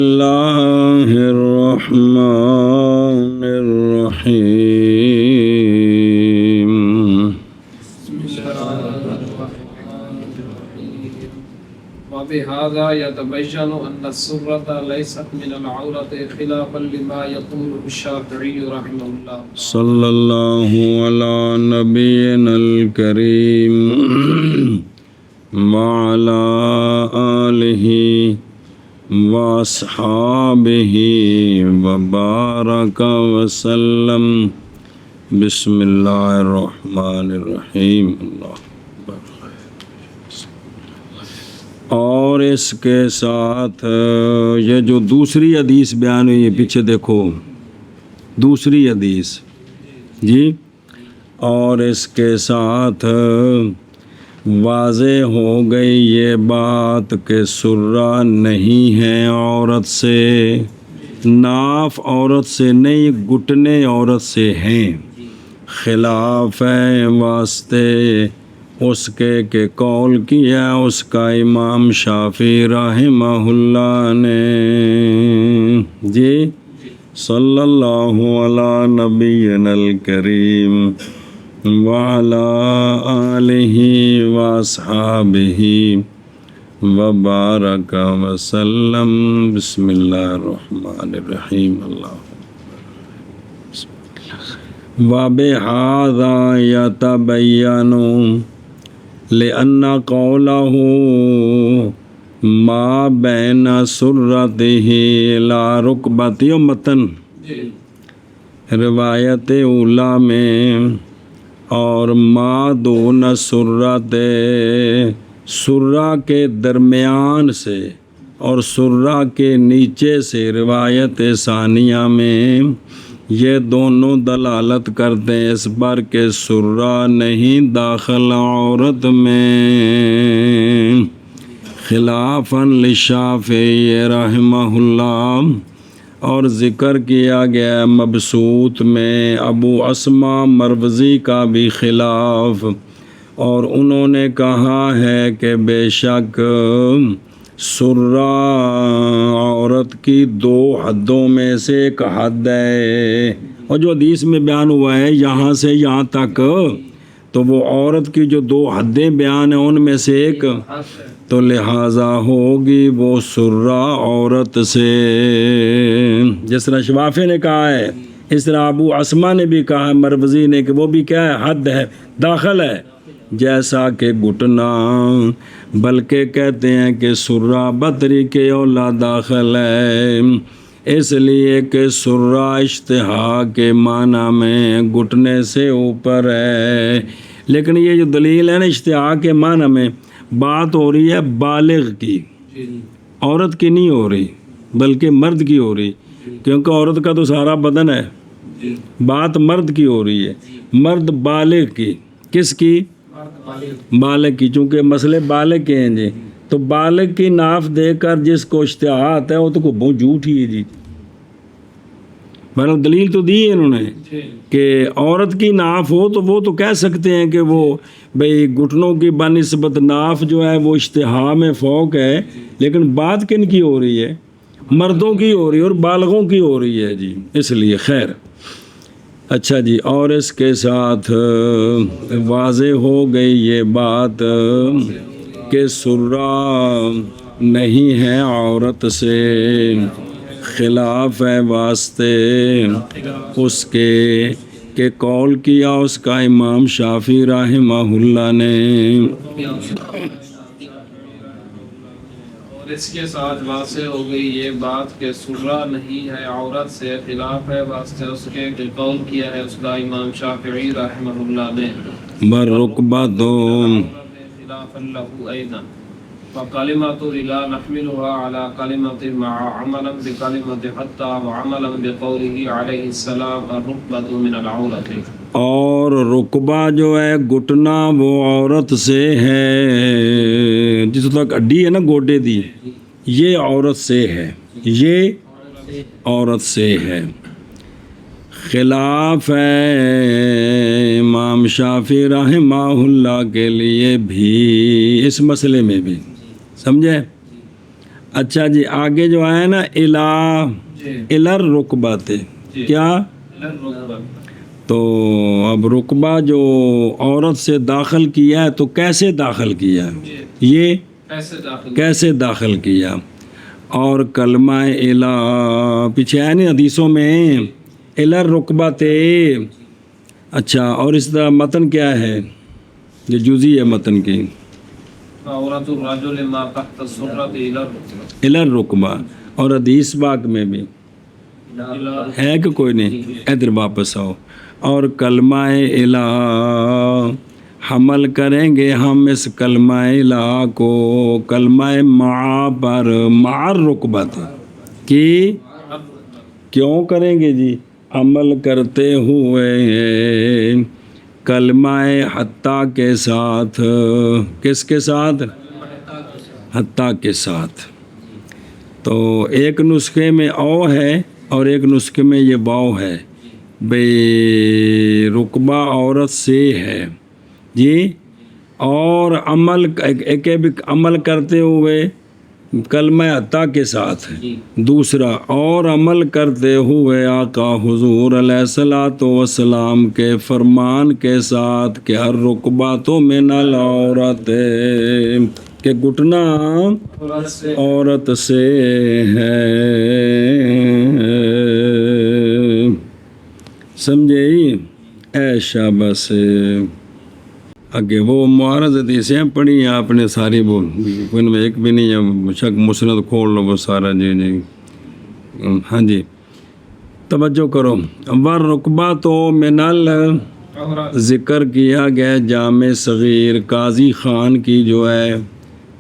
اللہ الرحمن الرحیم وبهذا يتبين أن السرة ليست من العورة خلافا لما يقوله الشافعي رحمه الله. صلی اللہ علی نبینا الکریم وعلی آلہ واصحابہ وبارک وسلم. بسم اللہ الرحمن الرحیم. اللہ اور اس کے ساتھ یہ جو دوسری حدیث بیان ہوئی ہے، پیچھے دیکھو دوسری حدیث جی، اور اس کے ساتھ واضح ہو گئی یہ بات کہ سرہ نہیں ہے عورت سے، ناف عورت سے نہیں، گھٹنے عورت سے ہیں. خلاف ہے واسطے اس کے کہ قول کیا اس کا امام شافعی رحمہ اللہ نے. جی صلی اللہ علی نبینا الکریم وعلی آلہ واصحابہ وبارک وسلم. بسم اللہ الرحمن الرحیم. اللہ وبہذا یتبین لأن قولہ ما بین سرتہ لا رکبتی. متن روایت اولا میں اور ما دون سرت، سرہ کے درمیان سے اور سرہ کے نیچے سے روایت ثانیہ میں یہ دونوں دلالت کرتے ہیں اس پر کہ سرہ نہیں داخل عورت میں. خلافاً للشافعی رحمہ اللہ. اور ذکر کیا گیا مبسوط میں ابو اسما مروزی کا بھی خلاف، اور انہوں نے کہا ہے کہ بے شک سرہ عورت کی دو حدوں میں سے ایک حد ہے، اور جو حدیث میں بیان ہوا ہے یہاں سے یہاں تک، تو وہ عورت کی جو دو حدیں بیان ہیں ان میں سے ایک، تو لہٰذا ہوگی وہ سرہ عورت سے. جس طرح شوافی نے کہا ہے اس طرح ابو اسما نے بھی کہا ہے مروزی نے کہ وہ بھی کیا ہے، حد ہے، داخل ہے، جیسا کہ گھٹنا. بلکہ کہتے ہیں کہ سرہ بطریق اولا داخل ہے، اس لیے کہ سرہ اشتہا کے معنی میں گھٹنے سے اوپر ہے. لیکن یہ جو دلیل ہے نا اشتہا کے معنی میں، بات ہو رہی ہے بالغ کی، عورت کی نہیں ہو رہی بلکہ مرد کی ہو رہی، کیونکہ عورت کا تو سارا بدن ہے. بات مرد کی ہو رہی ہے، مرد بالغ کی. کس کی؟ بالغ کی. چونکہ مسئلے بالغ کے ہیں جی، تو بالغ کی ناف دے کر جس کو اشتہا آتا ہے وہ تو بہت جھوٹ ہی ہے جی. مطلب دلیل تو دی ہے انہوں نے کہ عورت کی ناف ہو تو وہ تو کہہ سکتے ہیں کہ وہ بھئی گھٹنوں کی بنسبت ناف جو ہے وہ اشتہا میں فوق ہے، لیکن بات کن کی ہو رہی ہے؟ مردوں کی ہو رہی ہے اور بالغوں کی ہو رہی ہے جی. اس لیے خیر. اچھا جی، اور اس کے ساتھ واضح ہو گئی یہ بات کہ سرہ نہیں ہے عورت سے، خلاف ہے واسطے اس کے کہ قول کیا اس کا امام شافعی رحمہ اللہ نے. اور اس کے ساتھ واضح ہو گئی یہ بات کہ سرہ نہیں ہے عورت سے، خلاف ہے واسطے اس کے کہ قول کیا ہے اس کا امام شافعی رحمہ اللہ نے. برکبۃ خلافا له ایضا فکلمۃ لا نحملها على کلمۃ مع عملا بکلمۃ حتی وعملا بقوله علیہ السلام الرکبۃ من العورۃ. اور رکبہ جو ہے گھٹنا وہ عورت سے ہے، جس تک ہڈی ہے نا گوڈے دی، یہ عورت سے ہے، یہ عورت سے ہے. خلاف ہے امام شافعی رحمہ اللہ کے لیے بھی اس مسئلے میں بھی، سمجھے. اچھا جی آگے جو آیا نا الر رکبات، کیا؟ تو اب رکبہ جو عورت سے داخل کیا ہے تو کیسے داخل کیا؟ یہ کیسے داخل کیا؟ اور کلمہ الہ پیچھے آیا نہیں حدیثوں میں الر رکبات. اچھا اور اس طرح متن کیا ہے؟ یہ جزی ہے متن کی عورت الرجل ما تحت السرۃ الر رکبہ. اور حدیث پاک میں بھی ہے کہ کوئی نہیں؟ ادھر واپس آؤ. اور کلمہ الہ حمل کریں گے ہم اس کلمہ الہ کو کلمہ مع پر مع رکبت کی. کیوں کریں گے جی؟ عمل کرتے ہوئے کلمہ حتیٰ کے ساتھ. کس کے ساتھ؟ حتیٰ کے ساتھ. تو ایک نسخے میں او ہے اور ایک نسخے میں یہ واو ہے. بے رکبہ عورت سے ہے جی. اور عمل کرتے ہوئے کلمہ حتیٰ کے ساتھ ہے. دوسرا اور عمل کرتے ہوئے آقا حضور علیہ الصلوۃ والسلام کے فرمان کے ساتھ کہ ہر رکبہ تو من العورت کہ گھٹنا عورت سے ہے. سمجھے؟ ایشا بس آگے وہ معارض حدیثیں پڑھی ہیں آپ نے ساری، وہ ان میں ایک بھی نہیں ہے شک. مسند کھول لو وہ سارا. جی جی ہاں جی توجہ کرو. ور رکبہ تو من ال ذکر کیا گیا جامع صغیر قاضی خان کی جو ہے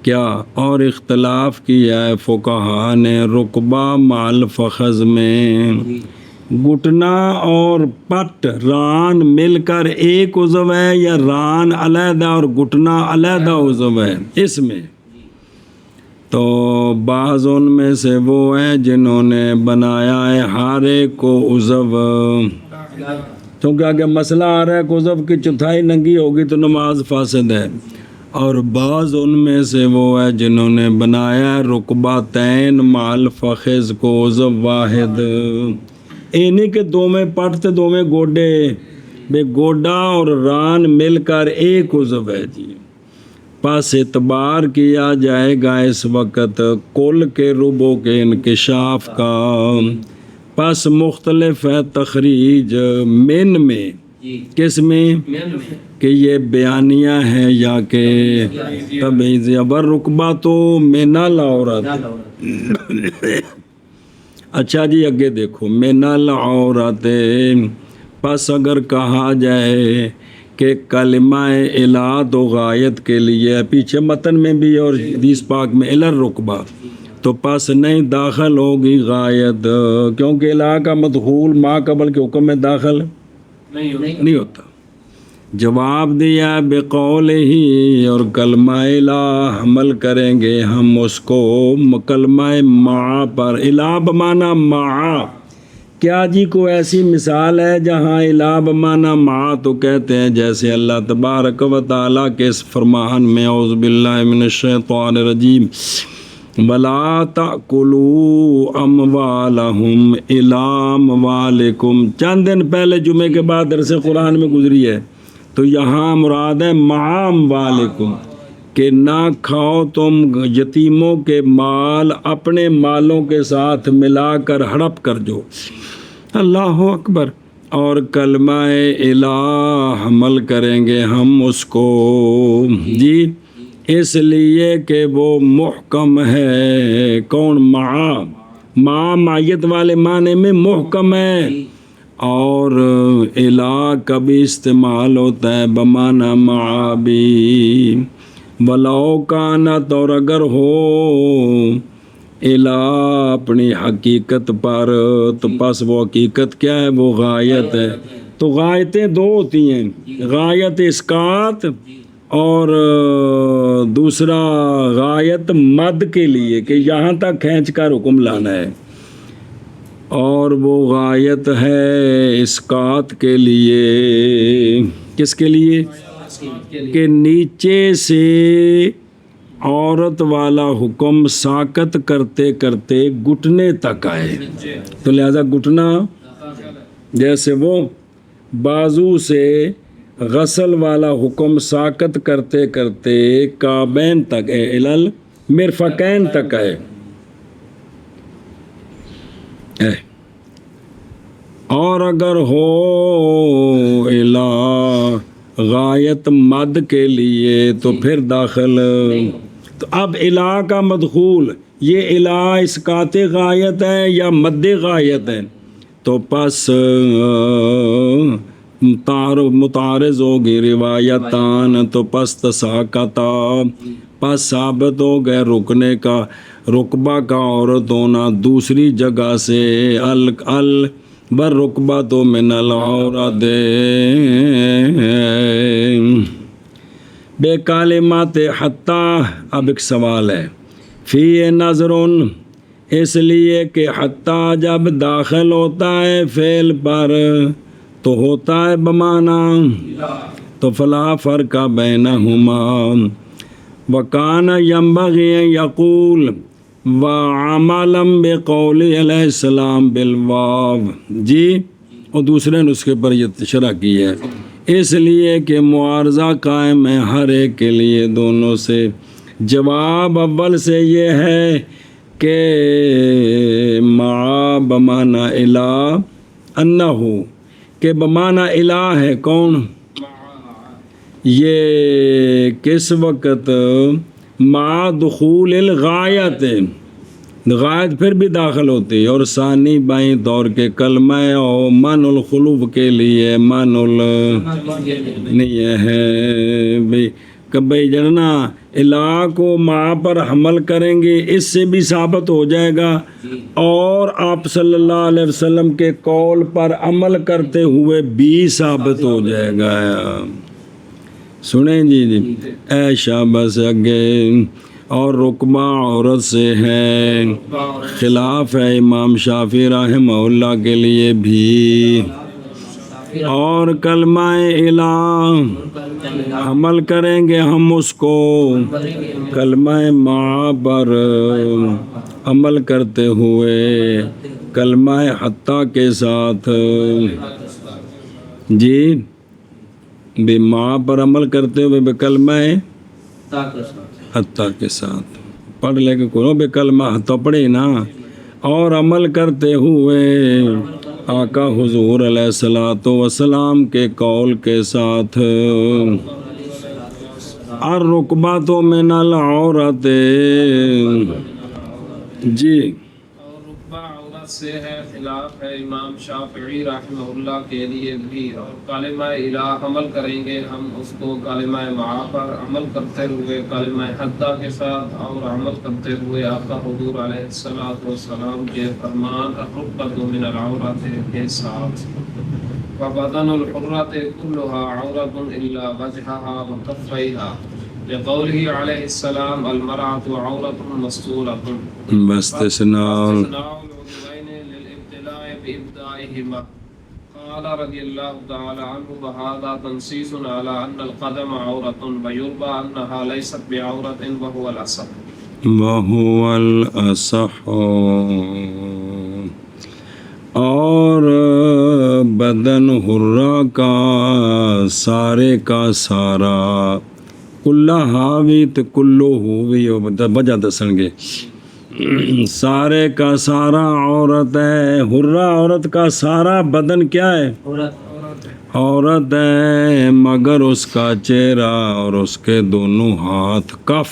کیا، اور اختلاف کیا ہے فقہا نے رکبہ مال فخذ میں. گھٹنا اور پٹ ران مل کر ایک عضو ہے یا ران علیحدہ اور گھٹنا علیحدہ عضو ہے اس میں؟ تو بعض ان میں سے وہ ہیں جنہوں نے بنایا ہے ہر ایک کو عضو، کیونکہ آگے مسئلہ آ رہا ہے کہ عضو کی چوتھائی ننگی ہوگی تو نماز فاسد ہے. اور بعض ان میں سے وہ ہے جنہوں نے بنایا رکبہ تین مال فخذ کو عضو واحد. نہیں کہ دو میں پٹ تے دو میں گوڈے، بے گوڈا اور ران مل کر ایک عضو ہے جی. پس اعتبار کیا جائے گا اس وقت کل کے ربو کے انکشاف کا. پس مختلف ہے تخریج من میں. کس میں؟ کہ یہ بیانیہ ہے یا کہ تبعیض. ور رکبہ تو من العورت. اچھا جی اگے دیکھو من العورت. پس اگر کہا جائے کہ کلمہ الہ تو غایت کے لیے پیچھے متن میں بھی اور حدیث پاک میں الر رکبہ، تو پس نہیں داخل ہوگی غایت، کیونکہ الہ کا مدخول ما قبل کے حکم میں داخل نہیں ہوتا. جواب دیا بقول ہی اور کلمہ الہ حمل کریں گے ہم اس کو کلمہ مع پر. الہ بمعنی مع. کیا جی کوئی ایسی مثال ہے جہاں الہ بمعنی مع تو کہتے ہیں جیسے اللہ تبارک و تعالیٰ کے اس فرمان میں اعوذ باللہ من الشیطان الرجیم وَلَا تَأْكُلُوا أَمْوَالَهُمْ إِلَىٰ أَمْوَالِكُمْ. چند دن پہلے جمعے کے بعد درس قرآن میں گزری ہے. تو یہاں مراد ہے مع اموالکم کہ نہ کھاؤ تم یتیموں کے مال اپنے مالوں کے ساتھ ملا کر ہڑپ کر جو. اللہ اکبر. اور کلمہ الہ حمل کریں گے ہم اس کو جی اس لیے کہ وہ محکم ہے. کون؟ مع معیت والے معنی میں محکم ہے. اور الہ کبھی استعمال ہوتا ہے بمعنی مع بھی. ولو کانت اور اگر ہو الہ اپنی حقیقت پر تو پس وہ حقیقت کیا ہے؟ وہ غایت ہے. تو غایتیں دو ہوتی ہیں، غایت اسقاط اور دوسرا غایت مد کے لیے کہ یہاں تک کھینچ کر حکم لانا ہے. اور وہ غایت ہے اسقاط کے لیے. کس کے لیے؟ کہ نیچے سے عورت والا حکم ساکت کرتے کرتے گھٹنے تک آئے، تو لہذا گھٹنا جیسے وہ بازو سے غسل والا حکم ساکت کرتے کرتے کعبین تک ہے، الال مرفقین تک ہے۔ اور اگر ہو الا غایت مد کے لیے تو پھر داخل، تو اب الا کا مدخول یہ الا اسقاط غایت ہے یا مد غایت ہے، تو پس متعارض ہوگی روایتان، تو پس تساقطا، پس ثابت ہو گئے رکنے کا، رکبہ کا عورت ہونا دوسری جگہ سے، بر رکبہ تو من العورت بے کالمات حتیٰ۔ اب ایک سوال ہے، فی نظر، اس لیے کہ حتیٰ جب داخل ہوتا ہے فعل پر تو ہوتا ہے بمعنی، تو فلا فرق بینہما، وکان ینبغی یقول وعملا بقول علیہ السلام بالواو، جی، اور دوسرے نسخے پر یہ شرح کی ہے، اس لیے کہ معارضہ قائم ہے ہر ایک کے لیے دونوں سے۔ جواب اول سے یہ ہے کہ مع بمعنی الہ انہو، کہ بمعنی الہ ہے کون، یہ کس وقت مع دخول الغایت، غایت پھر بھی داخل ہوتی ہے، اور ثانی بائیں دور کے کلمہ او من الخلوف کے لیے من نہیں ہے بھئی، کبھی جڑنا الہ کو مع پر حمل کریں گے اس سے بھی ثابت ہو جائے گا، اور آپ صلی اللہ علیہ وسلم کے قول پر عمل کرتے ہوئے بھی ثابت ہو جائے گا۔ سنیں جی اے شاباش اگے، اور رکبہ عورت سے ہے، خلاف ہے امام شافعی رحمہ اللہ کے لیے بھی، اور کلمہ الہ عمل کریں گے ہم اس کو کلمہ مع پر عمل کرتے ہوئے کلمہ حتیٰ کے ساتھ، جی، بے مع پر عمل کرتے ہوئے بے کلمہ حتیٰ کے ساتھ، پڑھ لے کے کوئی بے کلمہ حتیٰ پڑھے نا، اور عمل کرتے ہوئے آقا حضور علیہ الصلوۃ والسلام کے قول کے ساتھ، الرکبۃ من العورت، جی، رکبہ عورت سے ہے، خلاف ہے امام شافعی رحمہ اللہ کے لیے بھی، اور کلمہ الہ عمل کریں گے ہم اس کو کلمہ مع پر عمل کرتے ہوئے کلمہ حتیٰ کے ساتھ، اور عمل کرتے ہوئے آقا حضور علیہ السلام کے فرمان الرکبۃ من العورت کے ساتھ، وبدن الحرۃ كلها عورۃ الا وجهها وكفیها، لقوله علیہ السلام المرأة عورة مستورة، باستثناء العضوین للابتلاء بإبدائهما، قال رضی اللہ تعالی عنہ وهذا تنصیص على ان القدم عورة ويربى انها ليست بعورة وهو الأصح، وهو الأصح، اور بدن حرہ کا سارے کا سارا، کلہ حاوی تو کلو ہووی، وجہ دسن گے، سارے کا سارا عورت ہے، حرہ عورت کا سارا بدن کیا ہے، عورت ہے، مگر اس کا چہرہ اور اس کے دونوں ہاتھ کف،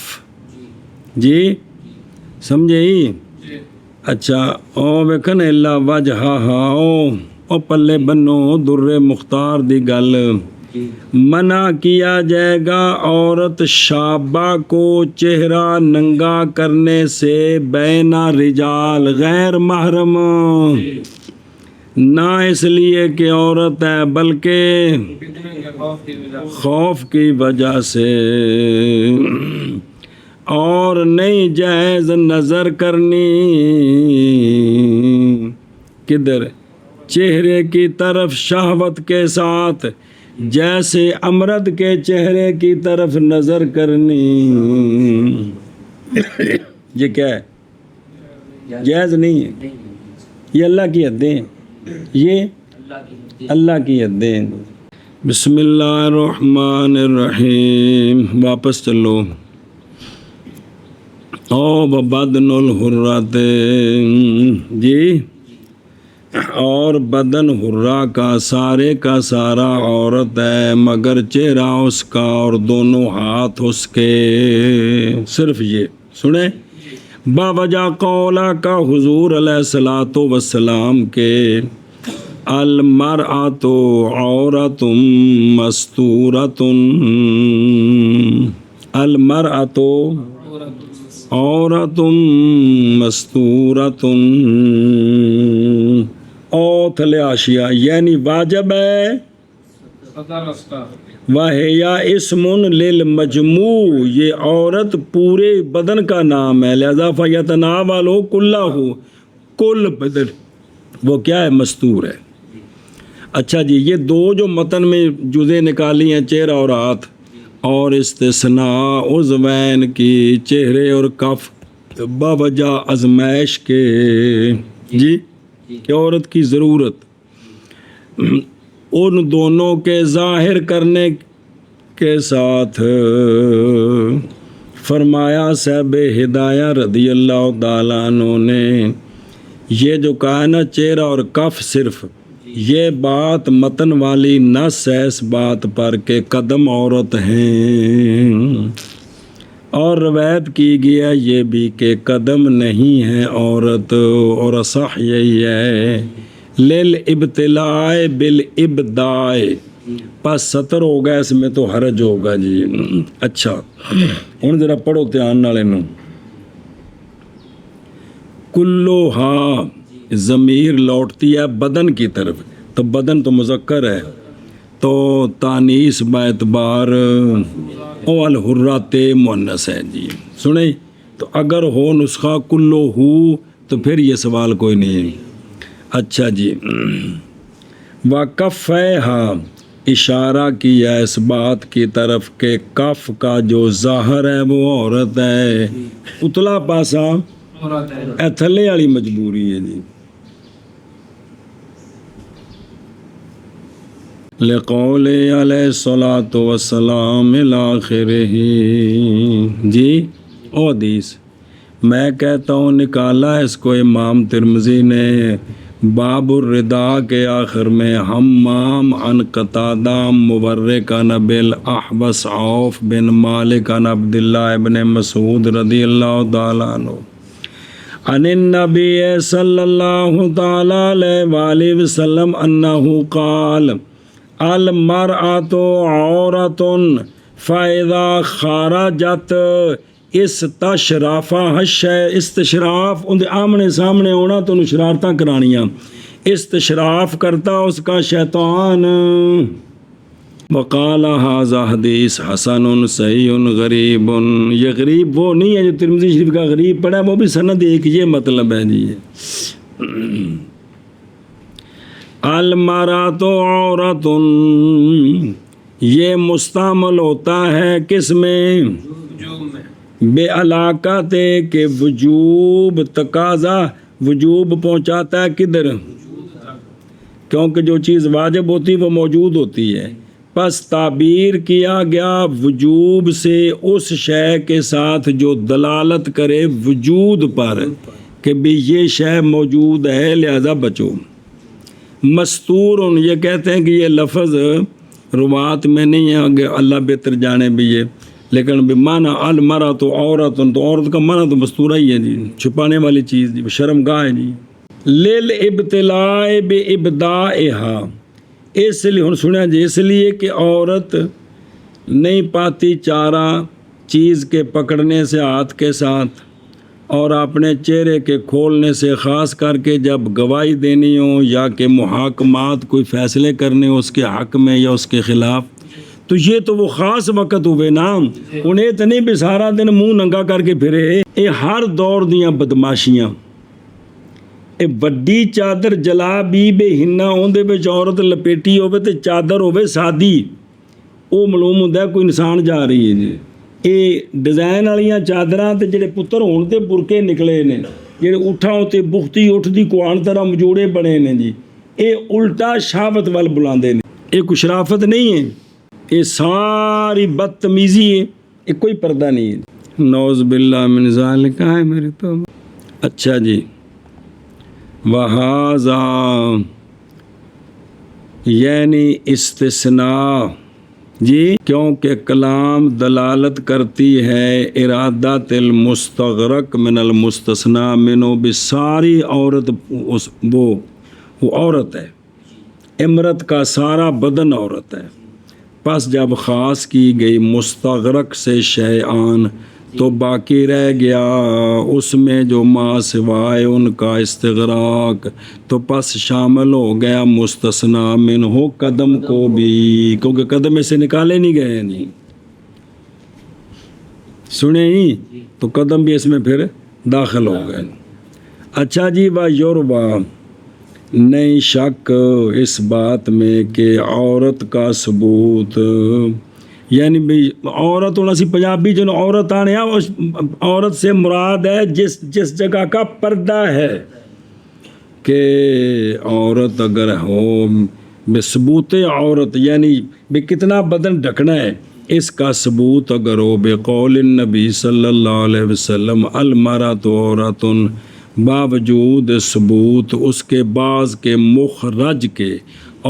جی سمجھے ہی، اچھا، او ویکھن اللہ وجہا، او پلے بنو در مختار دی گل، منع کیا جائے گا عورت شابہ کو چہرہ ننگا کرنے سے بین رجال غیر محرم، نہ اس لیے کہ عورت ہے بلکہ خوف کی وجہ سے، اور نہیں جائز نظر کرنی کدھر، چہرے کی طرف شہوت کے ساتھ، جیسے امرد کے چہرے کی طرف نظر کرنی یہ کیا ہے؟ جائز نہیں ہے، یہ اللہ کی حدیں ہیں، یہ اللہ کی حدیں ہیں۔ بسم اللہ الرحمن الرحیم، واپس چلو۔ او بدن الحرات، جی، اور بدن حرہ کا سارے کا سارا عورت ہے مگر چہرہ اس کا اور دونوں ہاتھ اس کے، صرف یہ سنیں باوجہ قولا کا حضور علیہ الصلاۃ والسلام کے المرأۃ عورت مستورۃ، المرأۃ عورت مستورۃ، او تھلے آشیا یعنی واجب ہے، وَهِيَ اسم للمجموع، یہ عورت پورے بدن کا نام ہے، لہذا فَيَتَنَاوَلُ كُلَّهُ، کل بدن وہ کیا ہے؟ مستور ہے۔ اچھا جی، یہ دو جو متن میں جزیں نکالی ہیں چہرہ اور ہاتھ، اور استثناء عضوین کی چہرے اور کف باوجہ ازمائش کے، جی کہ عورت کی ضرورت ان دونوں کے ظاہر کرنے کے ساتھ فرمایا صاحب ہدایہ رضی اللہ تعالیٰ عنہ نے یہ جو کہا نا چہرہ اور کف، صرف یہ بات متن والی نص ہے اس بات پر کہ قدم عورت ہیں، اور روایت کی گیا یہ بھی کہ قدم نہیں ہے عورت، اور اصح یہی ہے للابتلاء بالابداع، پس سطر ہوگا اس میں تو حرج ہوگا جی۔ اچھا ہن ذرا پڑھو دھیان نال اینوں، کلو ہاں ضمیر لوٹتی ہے بدن کی طرف، تو بدن تو مذکر ہے تو تانیث باعتبار او الحرات مؤنث ہے جی، سنیں تو اگر ہو نسخہ کلو ہو تو پھر یہ سوال کوئی نہیں ہے۔ اچھا جی، وَكَفَّيْهَا اشارہ کیا اس بات کی طرف کہ کف کا جو ظاہر ہے وہ عورت ہے، اتلا پاسا اے تھلے والی مجبوری ہے جی۔ لقول علیہ الصلاۃ والسلام الآخرہ، جی او حدیث میں کہتا ہوں نکالا اس کو امام ترمذی نے باب الردا کے آخر میں، حمام عن قتادہ مبرک عن ابی الاحوص عوف بن مالک عن عبداللہ ابن مسعود رضی اللہ تعالیٰ عنہ عن النبی صلی اللہ تعالیٰ علیہ وآلہ وسلم انہ قال المرأۃ عورۃ فاذا خرجت استشرافہ استشراف ان دے آمنے سامنے ہونا تو انہوں شرارتاں کرانیاں، استشراف کرتا اس کا شیطان۔ وقال ھذا حدیث حسن صحیح غریب، یہ غریب وہ نہیں ہے جو ترمذی شریف کا غریب پڑھا ہے، وہ بھی سند ایک، یہ مطلب ہے جی۔ المرأۃ عورۃ یہ مستعمل ہوتا ہے کس میں؟ بے علاقات کہ وجوب، تقاضا وجوب پہنچاتا ہے کدھر؟ کیونکہ جو چیز واجب ہوتی وہ موجود ہوتی ہے، پس تعبیر کیا گیا وجوب سے اس شے کے ساتھ جو دلالت کرے وجود پر کہ بھی یہ شے موجود ہے لہذا بچو۔ مستور یہ کہتے ہیں کہ یہ لفظ روات میں نہیں ہے، آگے اللہ بہتر جانے بھی یہ، لیکن بمعنی المرأۃ عورت، تو عورت کا معنی تو مستورہ ہی ہے جی، چھپانے والی چیز جی، شرمگاہ ہے جی۔ للابتلاء بابداعھا، اس لیے سنیا جی، اس لیے کہ عورت نہیں پاتی چارہ چیز کے پکڑنے سے ہاتھ کے ساتھ اور اپنے چہرے کے کھولنے سے، خاص کر کے جب گواہی دینی ہو یا کہ محاکمات کوئی فیصلے کرنے ہو اس کے حق میں یا اس کے خلاف، تو یہ تو وہ خاص وقت ہوئے نا، انہیں تو نہیں بھی سارا دن منہ ننگا کر کے پھرے۔ یہ ہر دور دیاں بدماشیاں، اے وڈی چادر جلا بی بے ہننا ہوندے وچ عورت لپیٹی ہوئے تے چادر ہوئے سادی، او معلوم ہوندا ہے کوئی انسان جا رہی ہے جی، ਇਹ ਡਿਜ਼ਾਈਨ ਵਾਲੀਆਂ ਚਾਦਰਾਂ ਤੇ ਜਿਹੜੇ ਪੁੱਤਰ ਹੋਣ ਤੇ ਬੁਰਕੇ ਨਿਕਲੇ ਨੇ, ਜਿਹੜੇ ਊਠਾਂ ਉੱਤੇ ਬੁਖਤੀ ਉੱਠ ਦੀ ਕੁਆਨ ਤਰ੍ਹਾਂ ਮਜੂੜੇ ਬਣੇ ਨੇ ਜੀ, ਇਹ ਉਲਟਾ ਸ਼ਹਾਵਤ ਵੱਲ ਬੁਲਾਉਂਦੇ ਨੇ। ਇਹ ਕੋਈ ਸ਼ਰਾਫਤ ਨਹੀਂ ਹੈ, ਇਹ ਸਾਰੀ ਬਦਤਮੀਜ਼ੀ ہے, یہ کوئی پردہ نہیں ہے۔ نعوذ باللہ من ذالک ہے میرے تو۔ اچھا جی، وہذا یعنی استثناء جی، کیونکہ کلام دلالت کرتی ہے ارادت المستغرق من المستثنى منو، بھی ساری عورت وہ عورت ہے، امرت کا سارا بدن عورت ہے، پس جب خاص کی گئی مستغرق سے شیئان تو باقی رہ گیا اس میں جو ما سوائے ان کا استغراق، تو پس شامل ہو گیا مستثنیٰ منہ قدم کو بھی، کیونکہ قدم میں سے نکالے نہیں گئے نہیں، سنیں ہی تو قدم بھی اس میں پھر داخل ہو گئے۔ اچھا جی، یوربا نہیں شک اس بات میں کہ عورت کا ثبوت، یعنی بھی عورت ہونا سی پنجابی جن عورت آنے عورت سے مراد ہے جس جگہ کا پردہ ہے، کہ عورت اگر ہو بے ثبوت عورت یعنی بھی کتنا بدن ڈھکنا ہے، اس کا ثبوت اگر ہو بے قول النبی صلی اللہ علیہ وسلم المرأۃ عورۃ، باوجود ثبوت اس کے بعض کے مخرج کے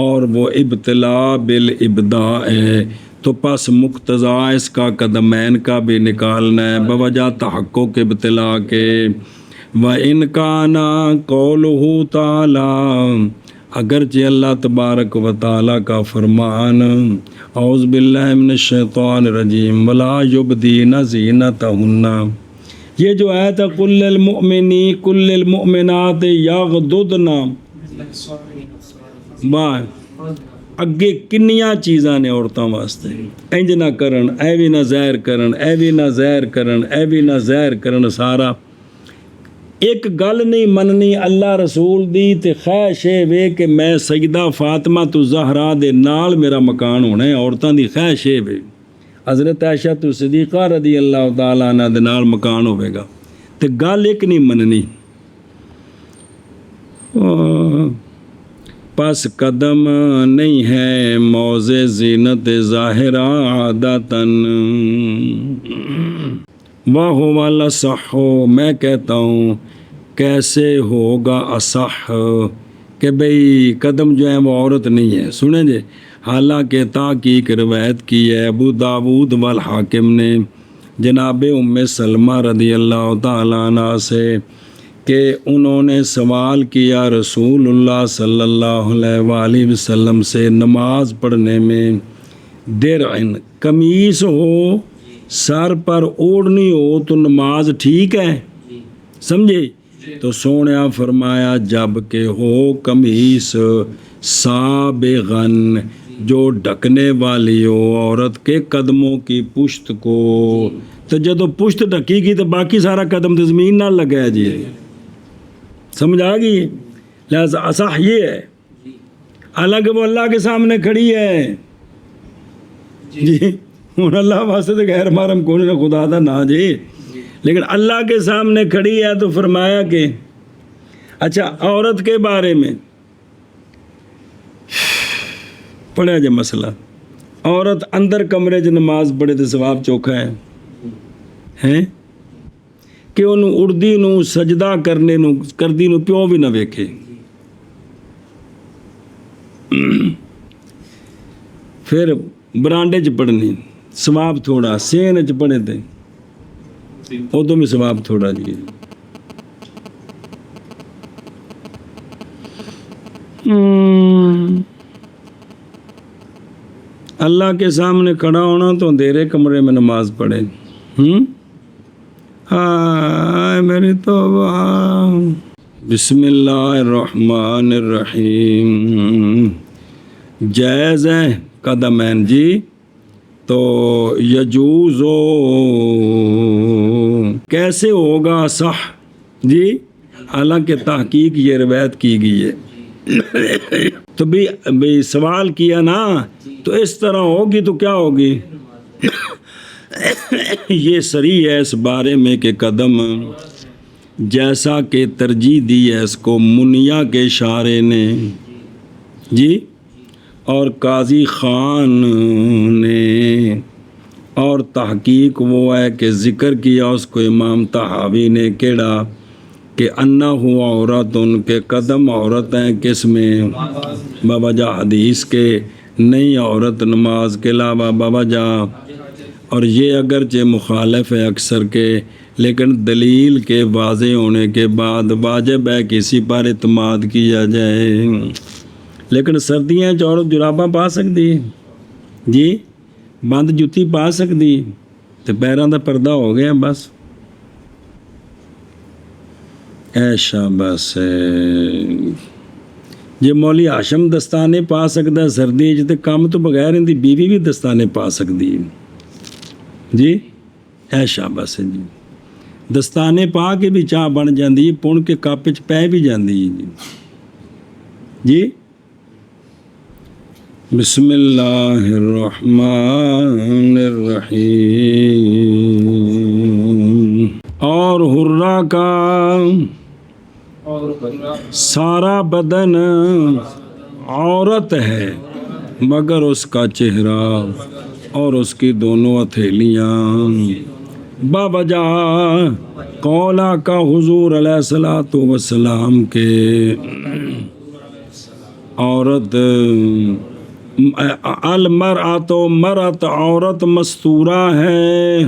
اور وہ ابتلا بالابداع ہے، تو پس مقتضا اس کا قدمین کا بھی نکالنا ہے بوجہ تحقق ابتلا کے۔ وَإِنْ كَانَ قَوْلُهُ تَعَالَى، اگرچہ اللہ تبارک و تعالیٰ کا فرمان اعوذ باللہ من الشیطان الرجیم وَلَا يُبْدِينَ زِينَتَهُنَّ، یہ جو آیت ہے کل المؤمنات یغضضن، اگے کنیاں چیزاں نے عورتوں واسطے، انج نہ کرن، اے بھی نہ ظاہر کرن، اے بھی نہ ظاہر کرن، اے بھی نہ ظاہر کرن، سارا ایک گل نہیں مننی اللہ رسول دی تے خواہش وے کہ میں سیدہ فاطمہ تو زہرا دے نال میرا مکان ہونا ہے، عورتاں دی خواہش وے حضرت عائشہ تو صدیقہ رضی اللہ تعالیٰ عنہ دے نال مکان ہوئے گا، تے گل ایک نہیں مننی۔ پس قدم نہیں ہے موضع زینت ظاہرہ عادتاً، وَهُوَ الْأَصَحُّ، میں کہتا ہوں کیسے ہوگا اصح کہ بھئی قدم جو ہے وہ عورت نہیں ہے، سنیں جے، حالانکہ تحقیق روایت کی ہے ابو داود والحاکم نے جناب ام سلمہ رضی اللہ تعالیٰ عنہ سے کہ انہوں نے سوال کیا رسول اللہ صلی اللہ علیہ وآلہ وسلم سے نماز پڑھنے میں درعن، قمیص ہو سر پر اوڑھنی ہو تو نماز ٹھیک ہے، سمجھے؟ تو سونیا فرمایا جب کہ ہو قمیص سابغن، جو ڈھکنے والی ہو عورت کے قدموں کی پشت کو، تو جب پشت ڈھکی گی تو باقی سارا قدم تو زمین نہ لگا ہے جی، سمجھ آ گئی؟ لہذا اصح یہ ہے، حالانکہ وہ اللہ کے سامنے کھڑی ہے جی، ہوں اللہ واسطے تو غیر محرم کون نہ خدا دا نا جی، لیکن اللہ کے سامنے کھڑی ہے تو فرمایا کہ اچھا عورت کے بارے میں پڑھا جائے مسئلہ، عورت اندر کمرے چ نماز پڑھے تو ثواب چوکھا ہے کہ انہوں اڑدی نو سجدہ کرنے نو کردی نو پیو بھی نہ ویکھے، پھر برانڈے چ پڑھنی ثواب تھوڑا، سین چ پڑھے تھے ادو بھی ثواب تھوڑا جی۔ اللہ کے سامنے کھڑا ہونا تو اندھیرے کمرے میں نماز پڑھے، ہائے میری توبہ۔ بسم اللہ الرحمن الرحیم، جائز ہے قدمین جی، تو یجوزو کیسے ہوگا صح جی، حالانکہ تحقیق یہ روایت کی گئی ہے، تو بھی سوال کیا نا، تو اس طرح ہوگی تو کیا ہوگی؟ یہ صریح ہے اس بارے میں کہ قدم جیسا کہ ترجیح دی ہے اس کو منیا کے شاعر نے جی، اور قاضی خان نے، اور تحقیق وہ ہے کہ ذکر کیا اس کو امام طحاوی نے کیڑا کہ انہو عورتن کے قدم عورت ہیں، کس میں؟ بوجہ حدیث کے، نہیں عورت نماز کے علاوہ بوجہ، اور یہ اگرچہ مخالف ہے اکثر کے، لیکن دلیل کے واضح ہونے کے بعد واجب ہے کسی پر اعتماد کیا جائے۔ لیکن سردیاں عورت جراباں پا سکتی جی، بند جتی پا سکتی تو پیراں دا پردہ ہو گیا بس۔ ایشا بس جی مولی ہاشم دستانے پا سکتا سردی تے کام تو بغیر ان دی بیوی بھی دستانے پا سکتی جی، ایشا بس جی، دستانے پا کے بھی چاہ بن جاندی، پن کے کپ چ پہ بھی جاندی جی۔ بسم اللہ الرحمن الرحیم۔ اور حرہ کا سارا بدن عورت ہے مگر اس کا چہرہ اور اس کی دونوں ہتھیلیاں، بوجہ قولا کا حضور علیہ الصلوۃ والسلام کے عورت المرأۃ مرأۃ عورت مستورہ ہے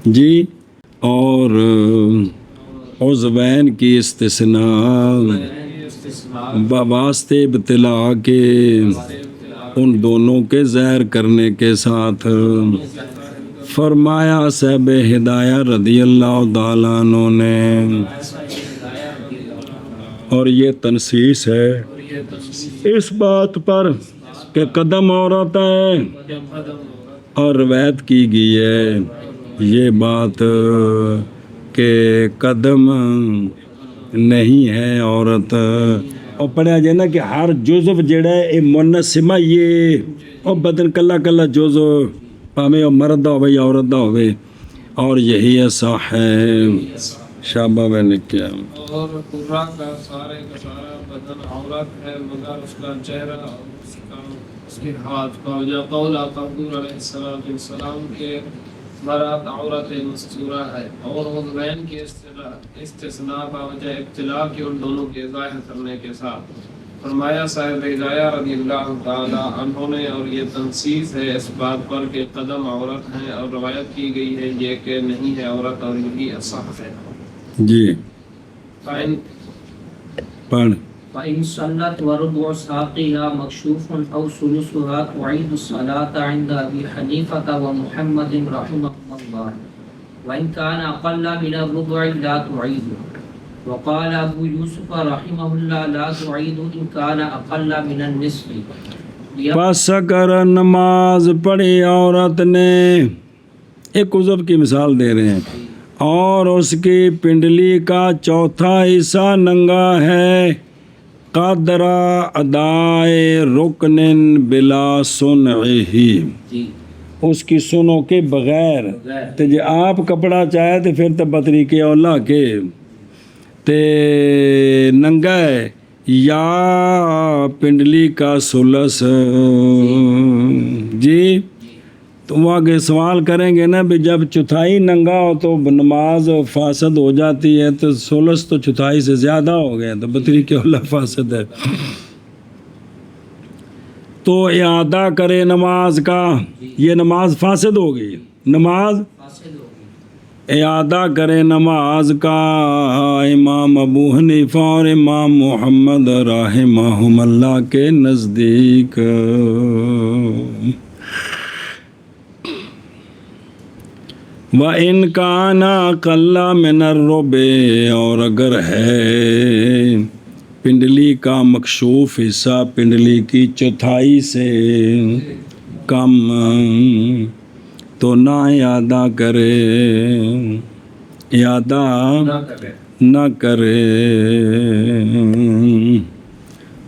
جی، اور عضوین کی استثناء بواسطے ابتلا کے ان دونوں کے ظاہر کرنے کے ساتھ فرمایا صاحب ہدایہ رضی اللہ تعالیٰ عنہ نے، اور یہ تنصیص ہے اس بات پر کہ قدم عورت ہے، اور روایت کی گئی ہے یہ بات کہ قدم نہیں ہے عورت، اور پڑھا جائے نا کہ ہر جزو جڑا ہے یہ منسمہ، یہ اور بدن کلا کلا جزو پامے اور مرد ہوئے یا عورت ہوئے، اور یہی ایسا ہے شابہ میں نے کیا۔ اور قرہ کا سارے کا سارا بدن عورت ہے مگر اس کا چہرہ اور اس کے ہاتھ کا جو قول حضور علیہ السلام کے مراد عورت مستورہ ہے، اور عضوین کی استثناء باوجہ ابتلا کے ان دونوں کے ظاہر کرنے کے ساتھ فرمایا صاحب ہدایہ رضی اللہ تعالی عنہ نے، اور یہ تنصیص ہے اس بات پر کہ قدم عورت ہیں، اور روایت کی گئی ہے یہ کہ نہیں ہے عورت، اور یہی اصح ہے جی۔ پڑھ فَإِن صَلَّتْ وَرُبُعُ سَاقِهَا مَكْشُوفٌ أَوْ ثُلُثُهَا تُعِيدُ الصَّلَاةَ عِنْدَ أَبِي حَنِيفَةَ وَمُحَمَّدٍ رَحِمَهُمُ اللَّهُ، وَإِنْ كَانَ أَقَلَّ مِنَ الرُّبُعِ لَا تُعِيدُ، وَقَالَ أَبُو يُوسُفَ رَحِمَهُ اللَّهُ لَا تُعِيدُ إِنْ كَانَ أَقَلَّ مِنَ النِّصْفِ۔ پس اگر نماز پڑھی عورت نے، ایک عضو کی مثال دے رہے ہیں، اور اس کی پنڈلی کا چوتھا حصہ ننگا ہے، قدر ادائے رکن بلا سنعہی، اس کی سنوں کے بغیر، تو جی آپ کپڑا چاہے تو پھر تو بطریقے اولا کے تے ننگا ہے، یا پنڈلی کا ثلث جی، تو وہ آگے سوال کریں گے نا بھی جب چوتھائی ننگا ہو تو نماز فاسد ہو جاتی ہے، تو ثلث تو چوتھائی سے زیادہ ہو گیا تو بطریقے اولا فاسد ہے، تو اعادہ کرے نماز کا، یہ نماز فاسد ہو گئی، نماز اعادہ کرے نماز کا امام ابو حنیفہ اور امام محمد رحمہم اللہ کے نزدیک۔ وَإِنْ كَانَ أَقَلَّ مِنَ الرُّبُعِ، اور اگر ہے پنڈلی کا مکشوف حصہ پنڈلی کی چوتھائی سے کم، تو نہ اعادہ کرے، اعادہ نہ کرے۔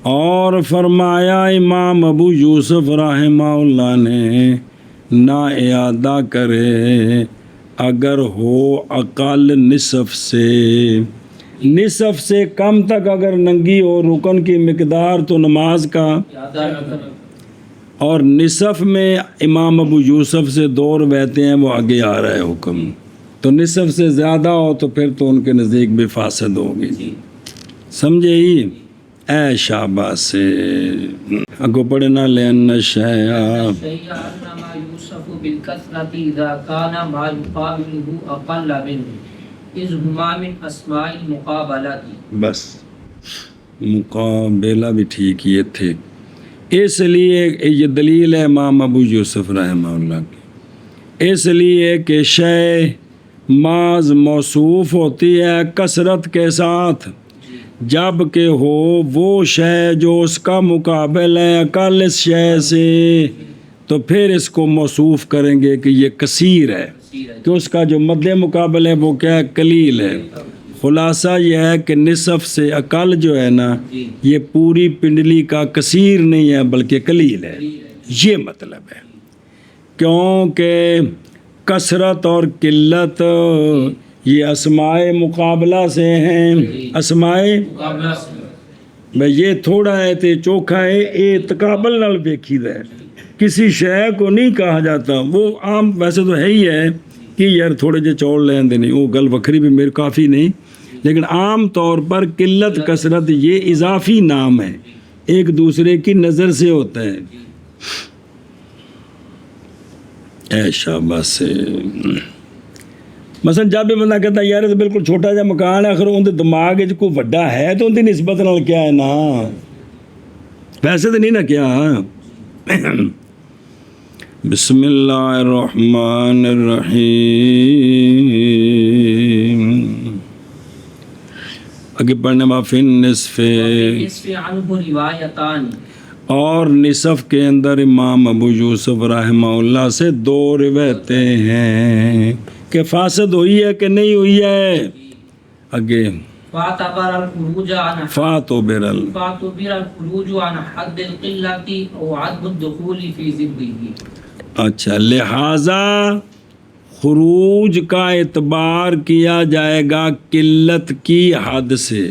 اور فرمایا امام ابو یوسف رحمہ اللہ نے نہ اعادہ کرے اگر ہو اقل نصف سے کم تک اگر ننگی ہو رکن کی مقدار تو نماز کا، اور نصف میں امام ابو یوسف سے 2 روایتیں ہیں، وہ آگے آ رہا ہے حکم، تو نصف سے زیادہ ہو تو پھر تو ان کے نزدیک بھی فاسد ہوگی، سمجھے ہی؟ اے شاباش سے اگو پڑھنا لین شیعہ انما یوسف بالکثرۃ اذا کان ما یقابلہ اقل منہ اذ ہما من اسماء المقابلہ. بس مقابلہ بھی ٹھیک ہی تھے، اس لیے یہ دلیل ہے امام ابو یوسف رحمہ اللہ کی، اس لیے کہ شے معاذ موصوف ہوتی ہے کثرت کے ساتھ، جب کہ ہو وہ شے جو اس کا مقابل ہے اقل اس شے سے، تو پھر اس کو موصوف کریں گے کہ یہ کثیر ہے، کہ اس کا جو مد مقابل ہے وہ کیا ہے؟ قلیل ہے۔ خلاصہ یہ ہے کہ نصف سے اقل جو ہے نا، یہ پوری پنڈلی کا کثیر نہیں ہے بلکہ قلیل ہے، یہ مطلب ہے، کیونکہ کثرت اور قلت یہ اسماء مقابلہ سے ہیں، اسماء بھئی یہ تھوڑا ہے تے چوکھا ہے، یہ تقابل نال ویکھی دا ہے، کسی شے کو نہیں کہا جاتا، وہ عام ویسے تو ہے ہی ہے کہ یار تھوڑے جے چوڑ لین دے نہیں، وہ گل وکھری بھی میرے کافی نہیں، لیکن عام طور پر قلت کثرت یہ اضافی نام ہے، ایک دوسرے کی نظر سے ہوتا ہے۔ اے شاباش سے مثلا جب بھی بندہ کہتا ہے یار تو بالکل چھوٹا جا مکان ہے، آخر اندر دماغ کوئی وڈا ہے تو ان کی نسبت نال کیا ہے نا، ویسے تو نہیں نا کیا۔ بسم اللہ الرحمن الرحیم، آگے پڑھنے معافی نصف عنہ روایتان، اور نصف کے اندر امام ابو یوسف رحمہ اللہ سے 2 روایتیں ہیں کہ فاسد ہوئی ہے کہ نہیں ہوئی ہے۔ آگے فاعتبر الخروج عن فاتوبر الخروج عن حد القلۃ او عدم الدخول فی ذمہ، اچھا، لہذا خروج کا اعتبار کیا جائے گا قلت کی حد سے،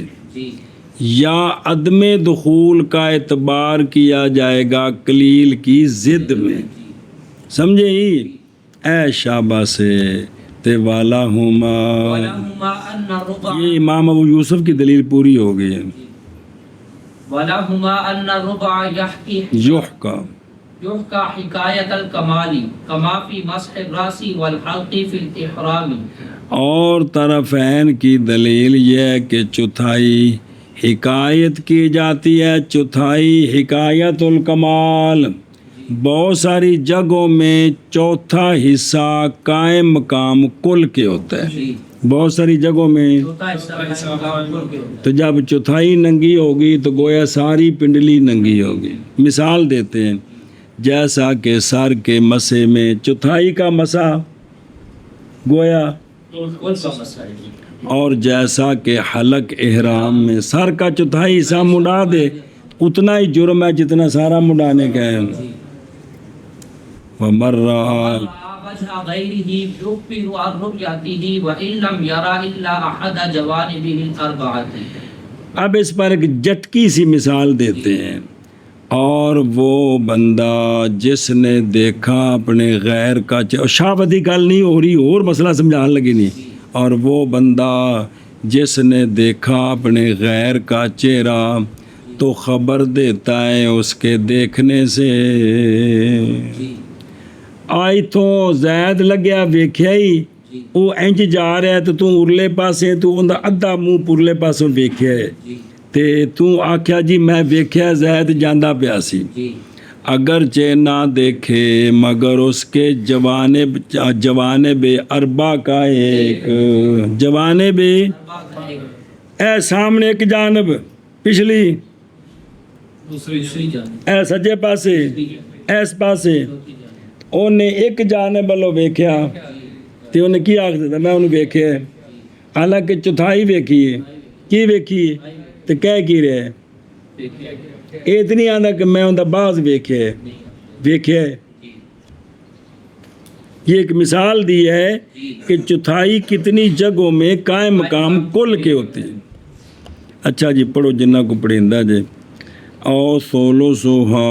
یا عدم دخول کا اعتبار کیا جائے گا قلیل کی ضد میں، سمجھے ہی؟ اے شاباش سے تے والا ہما، یہ امام ابو یوسف کی دلیل پوری ہو گئی ہے۔ وَلَهُمَا أَنَّ الرُّبْعَ یحکا يحكى حكاية الكمال كما في مسح الرأس والحلق في الإحرام، اور طرفین کی دلیل یہ ہے کہ چوتھائی حکایت کی جاتی ہے، چوتھائی حکایت الکمال، بہت ساری جگہوں میں چوتھا حصہ قائم مقام کل کے ہوتا ہے، بہت ساری جگہوں میں، تو جب چوتھائی ننگی ہوگی تو گویا ساری پنڈلی ننگی ہوگی۔ مثال دیتے ہیں، جیسا کہ سر کے مسے میں چوتھائی کا مسا گویا، اور جیسا کہ حلق احرام میں سر کا چوتھائی حصہ مڈا دے، اتنا ہی جرم ہے جتنا سارا مڈانے کا ہے۔ وَمَرَّ وجه غيره يخبر عن رؤيته وإن لم يرى إلا أحد جوانبه الأربعة۔ اب اس پر ایک جٹکی سی مثال دیتے ہیں، اور وہ بندہ جس نے دیکھا اپنے غیر کا شاہوتی گل نہیں ہو رہی، اور مسئلہ سمجھانے لگی نہیں، اور وہ بندہ جس نے دیکھا اپنے غیر کا چہرہ تو خبر دیتا ہے اس کے دیکھنے سے۔ آئی تو زید لگیا ویکھیا ہی وہ انج جا رہا ہے تو تو ارلے پاسے تو اندہ ادھا منہ پرلے پاسوں ویکھیا ہے تے تو آکھیا جی میں ویکھیا زید جاندہ پیاسی، اگرچہ نہ دیکھے مگر اس کے جوانب اربع کا ایک جوانب، اے سامنے ایک جانب، پچھلی اے سجے پاسے، ایس پاسے، انہیں ایک جانب والوں ویکھیا تے انہیں کی آکھ دیتا میں انہوں ویکھیا ہے، حالانکہ چوتھائی ویکھیے کی ویکھیے تے کہہ کی رہے ہیں، اتنی آندہ کہ میں اندہ باز ویکھیا ہے، یہ ایک مثال دی ہے کہ چوتھائی کتنی جگہوں میں قائم مقام کل کے ہوتے ہیں۔ اچھا جی پڑھو جنہ کو پڑھیندہ جے۔ او ثلثھا،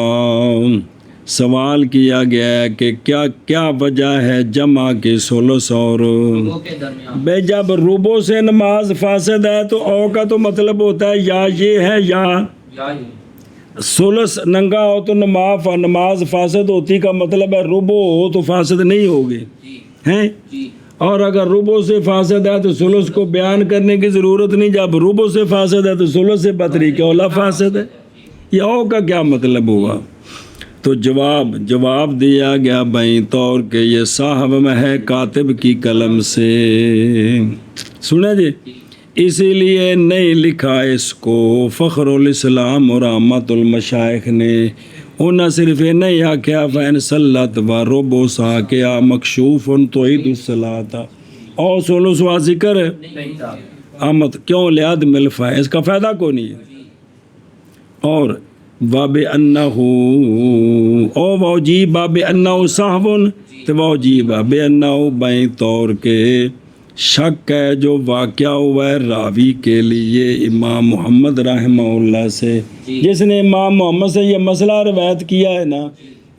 سوال کیا گیا ہے کہ کیا وجہ ہے جمع کے ثلث اور دو کے درمیان بے جب ربع سے نماز فاسد ہے تو او کا تو مطلب ہوتا ہے یا یہ ہے یا یا یہ ثلث ننگا ہو تو نماز فاسد ہوتی کا مطلب ہے ربع ہو تو فاسد نہیں ہوگی جی ہیں، جی اور اگر ربع سے فاسد ہے تو ثلث کو بیان کرنے کی ضرورت نہیں، جب ربع سے فاسد ہے تو ثلث سے بطریق اولا فاسد ہے، یہ او کا کیا مطلب ہوا؟ تو جواب دیا گیا بائیں طور کہ یہ صاحب میں ہے کاتب کی قلم سے، سنا جی، اسی لیے نہیں لکھا اس کو فخر الاسلام اور عامت المشائخ نے، انہاں صرف نہیں آکھیا فین صلت و ربع سا کیا مکشوف تعید الصلاۃ او ثلث و ذکر نہیں تھا آمد کیوں لیاد ملفا ہے، اس کا فائدہ کو نہیں ہے۔ اور باب انہ او واجی باب انہ صاحب تو واجی باب انہ بائیں طور کے شک ہے جو واقعہ ہوا ہے راوی کے لیے امام محمد رحمہ اللہ سے، جس نے امام محمد سے یہ مسئلہ روایت کیا ہے نا،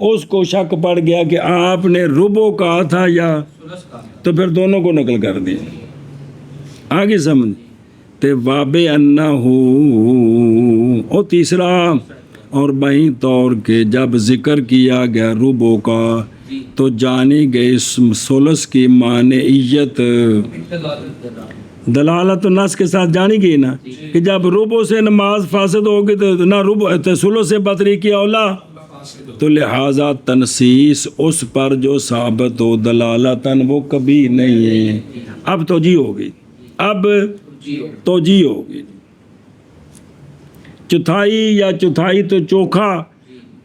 اس کو شک پڑ گیا کہ آپ نے ربع کہا تھا یا، ثلث کا تو پھر دونوں کو نقل کر دیا، آگے سمجھ تے واب انہ اور تیسرا اور بائیں طور کے جب ذکر کیا گیا ربع کا تو جانی گئی ثلث کی مانعیت، دلالت النص کے ساتھ جانی گئی نا کہ جب ربع سے نماز فاسد ہوگی تو نہ ربع ثلث سے بطریق اولا، تو لہٰذا تنسیس اس پر جو ثابت ہو دلالتاً وہ کبھی نہیں ہے۔ اب توجیہ ہوگی، اب توجیہ ہوگی، چوتھائی یا چوتھائی تو چوکھا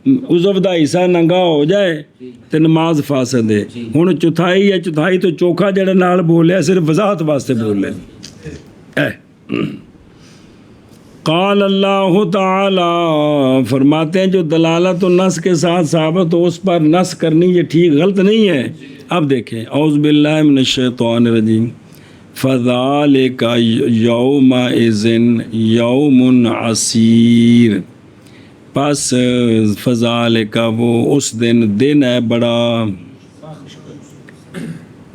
عضو دا حصہ ننگا ہو جائے تو نماز فاسد ہے، ہن چوتھائی یا چوتھائی تو چوکھا جڑے نال بولے صرف وضاحت واسطے بولے۔ قال اللہ تعالی، فرماتے ہیں جو دلالت النص کے ساتھ ثابت ہو اس پر نص کرنی یہ ٹھیک غلط نہیں ہے۔ اب دیکھیں اعوذ باللہ من الشیطان الرجیم، فذالک یومئذ یوم عسیر، پس فذالک وہ اس دن ہے بڑا،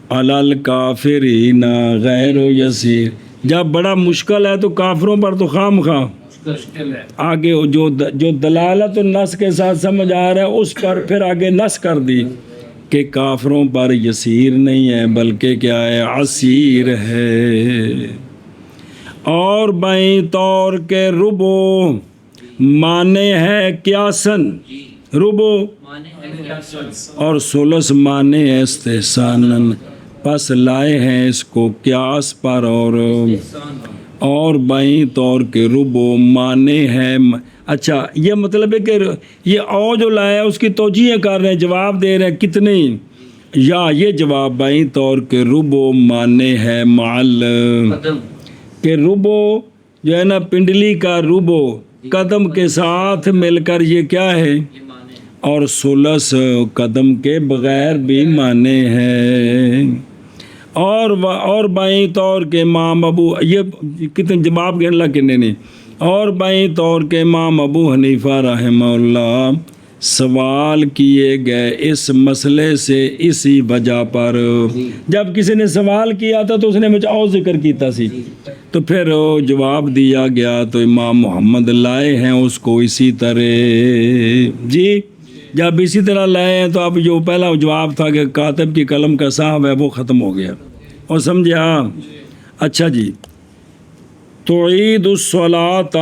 علی الکافرین غیر یسیر، جب بڑا مشکل ہے تو کافروں پر تو خام خواہ مشکل ہے۔ آگے جو دلالت النص کے ساتھ سمجھ آ رہا ہے اس پر پھر آگے نص کر دی کہ کافروں پر یسیر نہیں ہے بلکہ کیا ہے، عسیر ہے۔ اور بائیں طور کے ربع معنی ہے قیاسن، ربع مانے ہے کیا ثلث اور ثلث معنی ہے استحسانن، پس لائے ہیں اس کو قیاس پر، احسان اور بائیں طور کے ربع معنی ہے، اچھا یہ مطلب ہے کہ یہ او جو لایا ہے اس کی توجیہ کر رہے ہیں، جواب دے رہے ہیں کتنے، یا یہ جواب بائیں طور کے ربع معنی ہے معل، قدم کہ ربع جو ہے نا پنڈلی کا ربع قدم کے ساتھ مل کر یہ کیا ہے، یہ مانے اور ثلث قدم کے بغیر بھی معنی ہے۔ اور بائیں طور کے امام ابو، یہ کتنے جواب کے اللہ کنے نہیں، اور بائیں طور کے امام ابو حنیفہ رحمہ اللہ سوال کیے گئے اس مسئلے سے اسی وجہ پر، جب کسی نے سوال کیا تھا تو اس نے مجھے اور ذکر کیتا سی، تو پھر جواب دیا گیا تو امام محمد لائے ہیں اس کو اسی طرح، جی جب اسی طرح لائے ہیں تو اب جو پہلا جواب تھا کہ کاتب کی قلم کا صاحب ہے وہ ختم ہو گیا، اور سمجھے آپ؟ اچھا جی، تعید الصلاۃ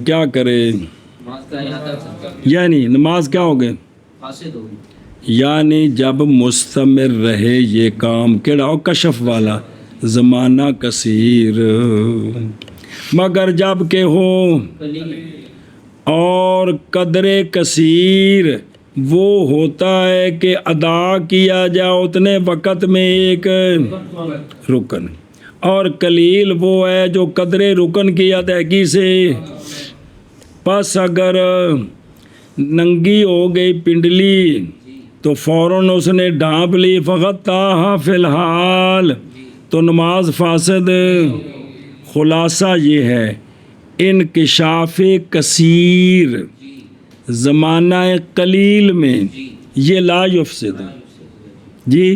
کیا کرے، نماز کا اعادہ کرتا یعنی نماز کیا ہو گئے، فاسد ہوگی، یعنی جب مستمر رہے یہ کام کیڑا ہو، کشف والا، زمانہ کثیر، مگر جب کہ ہو قلیل اور قدر کثیر وہ ہوتا ہے کہ ادا کیا جائے اتنے وقت میں ایک رکن، اور قلیل وہ ہے جو قدر رکن کی ادائیگی سے، پس اگر ننگی ہو گئی پنڈلی تو فوراً اس نے ڈھانپ لی فغطاها فی الحال، تو نماز فاسد۔ خلاصہ یہ ہے انکشاف کثیر زمانہ قلیل میں یہ لا یفسد۔ جی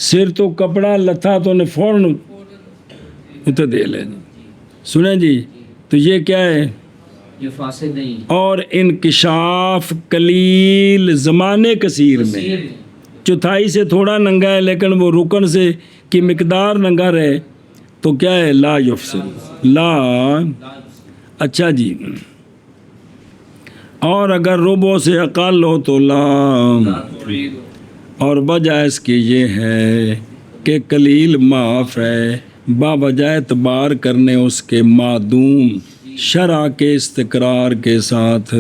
سر تو کپڑا لتھا تو نے فوراً اتر دے لینا، سنیں جی، تو یہ کیا ہے؟ یہ فاسد نہیں، اور انکشاف قلیل زمانے کثیر میں، چوتھائی سے تھوڑا ننگا ہے لیکن وہ رکن سے کی مقدار ننگا رہے تو کیا ہے؟ لا یفسد، لا۔ اچھا جی، اور اگر ربع سے اقل ہو تو لا، اور وجہ اس کی یہ ہے کہ قلیل معاف ہے باوجہ اعتبار کرنے اس کے معدوم شرع کے استقرار کے ساتھ،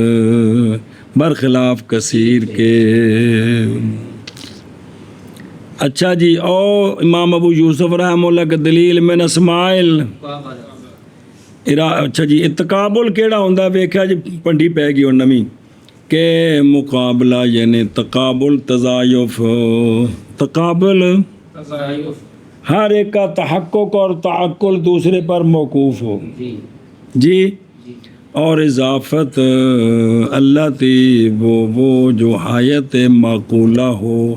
برخلاف کثیر کے۔ اچھا جی، اور امام ابو یوسف رحمہ اللہ کے دلیل من اسماعیل، اچھا جی، تقابل کیڑا ہوندا ویکھیا جی، پنڈی پہ گئی اور نویں کہ مقابلہ یعنی تقابل تضایف، تقابل ہر ایک کا تحقق اور تعقل دوسرے پر موقوف ہو جی، اور اضافت اللہ تی وہ جو حایت معقولہ ہو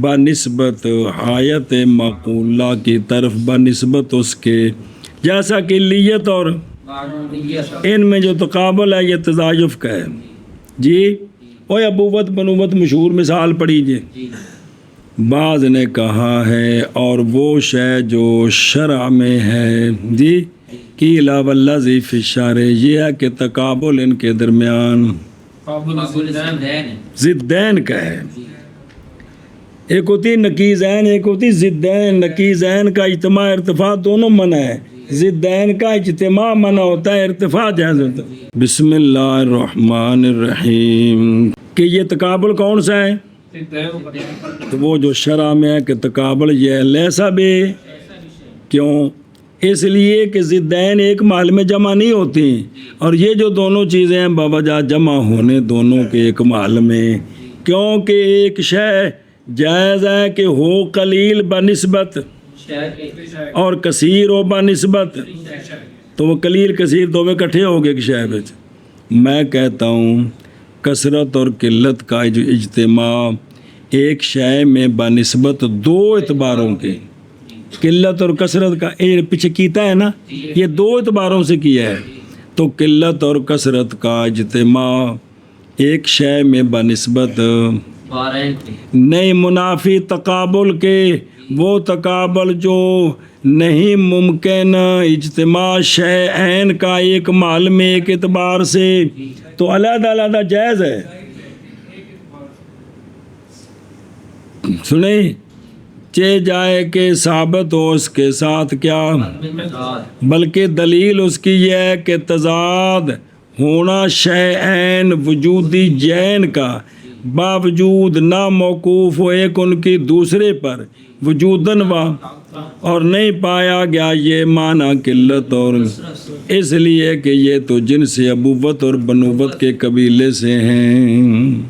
بنسبت حایت معقولہ کی طرف بنسبت اس کے، جیسا کہ لیت اور ان میں جو تقابل ہے یہ تضایف کا ہے جی۔ وہ ابوت بنوت مشہور مثال پڑھی جی۔ بعض نے کہا ہے اور وہ شے جو شرع میں ہے جی، کی علاوہ الذی فی الشرع، یہ ہے کہ تقابل ان کے درمیان ضدین کا ہے، ایک ہوتی نقیضین ایک ہوتی ضدین۔ نقیضین کا اجتماع ارتفاع دونوں منع ہے، ضدین کا اجتماع منع ہوتا ہے، ارتفاع جائز ہوتا ہے۔ بسم اللہ الرحمن الرحیم، کہ یہ تقابل کون سا ہے؟ تو وہ جو شرع میں ہے کہ تقابل یہ ہے لیسا بھی، کیوں؟ اس لیے کہ ضدین ایک محل میں جمع نہیں ہوتی، اور یہ جو دونوں چیزیں ہیں باوجہ جمع ہونے دونوں کے ایک محل میں، کیونکہ ایک شے جائز ہے کہ ہو قلیل بنسبت اور کثیر ہو بنسبت، تو وہ قلیل کثیر دو اکٹھے ہو گئے ایک شے وچ۔ میں کہتا ہوں کثرت اور قلت کا جو اجتماع ایک شے میں بنسبت دو اعتباروں کے، قلت اور کثرت کا پیچھے کیتا ہے نا، یہ دو اعتباروں سے کیا ہے، تو قلت اور کثرت کا اجتماع ایک شے میں بنسبت نہیں منافی تقابل کے، وہ تقابل جو نہیں ممکن اجتماع شے عین کا ایک محل میں ایک اعتبار سے، تو علیحدہ علیحدہ جائز ہے۔ سنیں، چہ جائے کہ ثابت ہو اس کے ساتھ کیا، بلکہ دلیل اس کی یہ ہے کہ تضاد ہونا شے عین وجودی جین کا باوجود نہ موقوف ہو ایک ان کی دوسرے پر وجوداً اور نہیں پایا گیا یہ معنی قلت، اور اس لیے کہ یہ تو جن سے ابوت اور بنوت کے قبیلے سے ہیں۔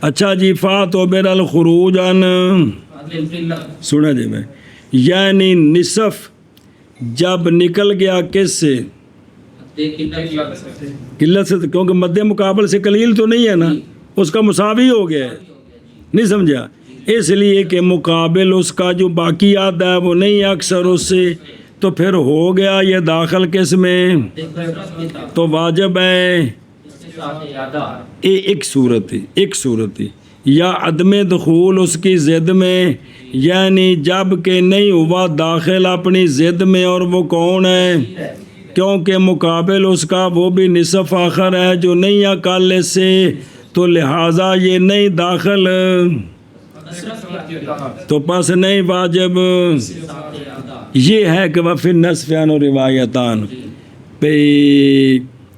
اچھا جی، فاتوبر الخروج عن، سنا جی میں، یعنی نصف جب نکل گیا کس سے؟ قلت سے، کیونکہ مد مقابل سے قلیل تو نہیں ہے نا، اس کا مساوی ہو گیا ہے، نہیں سمجھا؟ اس لیے کہ مقابل اس کا جو باقی آتا ہے وہ نہیں اکثر اس سے، تو پھر ہو گیا یہ داخل کس میں، تو واجب ہے ایک صورت یا عدم دخول اس کی ضد میں، یعنی جب کہ نہیں ہوا داخل اپنی ضد میں، اور وہ کون ہے؟ کیونکہ مقابل اس کا وہ بھی نصف آخر ہے جو نہیں اقل سے، تو لہٰذا یہ نہیں داخل، تو پس نہیں واجب۔ یہ ہے کہ وفی النصفین و روایتان پہ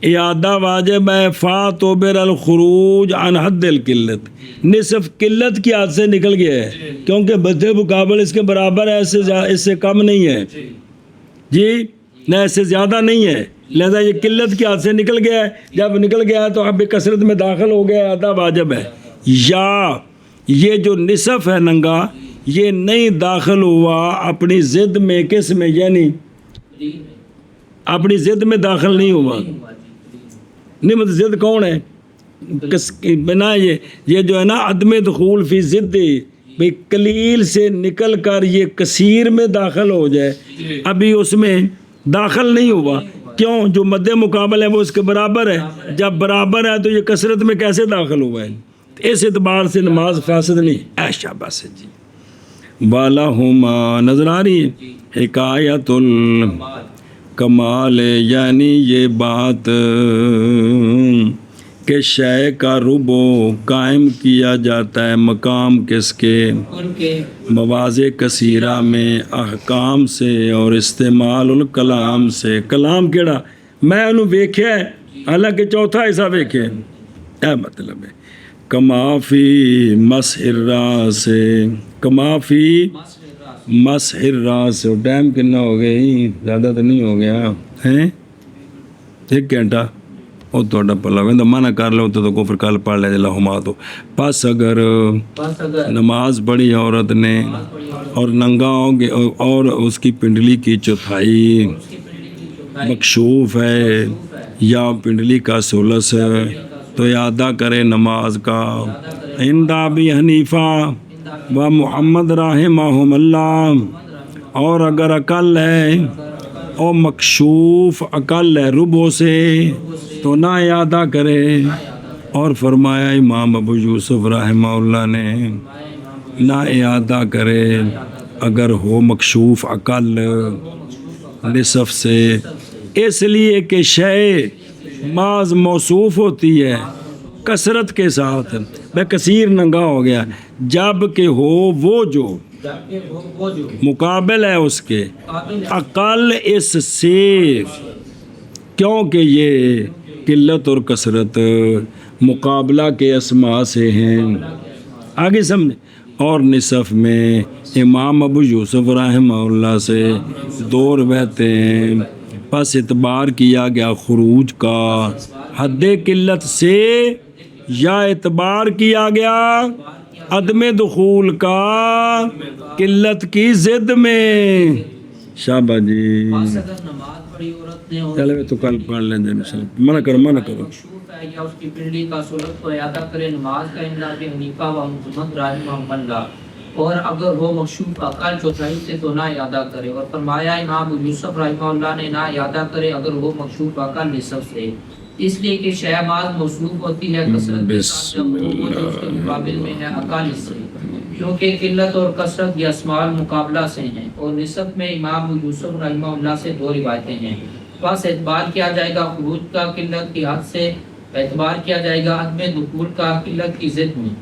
اعادہ واجب ہے۔ فاتوبر الخروج عن حد القلت، نصف قلت کی حد سے نکل گیا ہے، کیونکہ مد مقابل اس کے برابر ہے، اس سے کم نہیں ہے جی، نہ اس سے زیادہ نہیں ہے، لہذا یہ قلت کی حد سے نکل گیا ہے، جب نکل گیا ہے تو اب کثرت میں داخل ہو گیا، اعادہ واجب ہے۔ یا یہ جو نصف ہے ننگا یہ نہیں داخل ہوا اپنی ضد میں، کس میں؟ یعنی اپنی ضد میں داخل نہیں ہوا. نہیں مطلب ضد کون ہے؟ بنا یہ جو ہے نا عدم دخول فی ضد، بھئی قلیل سے نکل کر یہ کثیر میں داخل ہو جائے، ابھی اس میں داخل نہیں ہوا. کیوں؟ جو مد مقابل ہے وہ اس کے برابر ہے، جب برابر ہے تو یہ کثرت میں کیسے داخل ہوا ہے؟ اس اعتبار سے نماز فاسد نہیں. ایشا بس جی بالہما نظر آ رہی ہے. حکایت الکمال یعنی یہ بات کہ شے کا ربو قائم کیا جاتا ہے مقام کس کے؟ مواضع کثیرہ میں، احکام سے اور استعمال الکلام سے. کلام کیڑا؟ میں انہوں ویکھیا ہے، حالانکہ چوتھا حصہ ویکھیا ہے. اے مطلب ہے کما فی مسح الراس، کما فی مسح الراس. ٹائم کتنا ہو گیا؟ زیادہ تو نہیں ہو گیا ہیں؟ 1 گھنٹہ. وہ تو پلا وہاں منع کر لو تو کفر کل پڑھ لے لہما. تو پس اگر نماز پڑھی عورت نے اور ننگا ہوگے اور اس کی پنڈلی کی چوتھائی مکشوف ہے یا پنڈلی کا ثلث ہے تو ادا کرے نماز کا. عند ابی حنیفہ و محمد رحمہم اللہ. اور اگر اقل ہے اور مکشوف اقل ہے ربع سے تو نہ ادا کرے. اور فرمایا امام ابو یوسف رحمہ اللہ نے نہ ادا کرے اگر ہو مکشوف اقل نصف سے، اس لیے کہ شے بعض موصوف ہوتی ہے کثرت کے ساتھ. میں کثیر ننگا ہو گیا جب کہ ہو وہ جو مقابل ہے اس کے اقل اس سے، کیونکہ یہ قلت اور کثرت مقابلہ کے اسماء سے ہیں. آگے سمجھے. اور نصف میں امام ابو یوسف رحمہ اللہ سے 2 روایتیں ہیں. پس اعتبار کیا گیا خروج کا حد قلت سے یا اعتبار کیا گیا عدم دخول کا قلت کی ضد میں. شابہ جی چلے تو کل پڑھ لیں گے. منع کرو. یا اس کی پنڈلی کا ثلث کو ادا کرے نماز کا. عند ابی حنیفہ و محمد رحمہم اللہ. اور اگر وہ مکشوف اقل چوتھائی سے تو نہ ادا کرے. اور فرمایا امام ابو یوسف رحمہ اللہ نے نہ ادا کرے اگر وہ مکشوف اقل نصف سے، اس لیے کہ شے بعض موصوف ہوتی ہے کثرت کے ساتھ جب وہ جو اس کے مقابل میں ہے اقل سے، کیونکہ قلت اور کثرت یہ اسماء مقابلہ سے ہیں. اور نصف میں امام ابو یوسف رحمہ اللہ سے 2 روایتیں ہیں. بس اعتبار کیا جائے گا خروج کا قلت کی حد سے، اعتبار کیا جائے گا عدم دخول کا قلت کی ضد میں.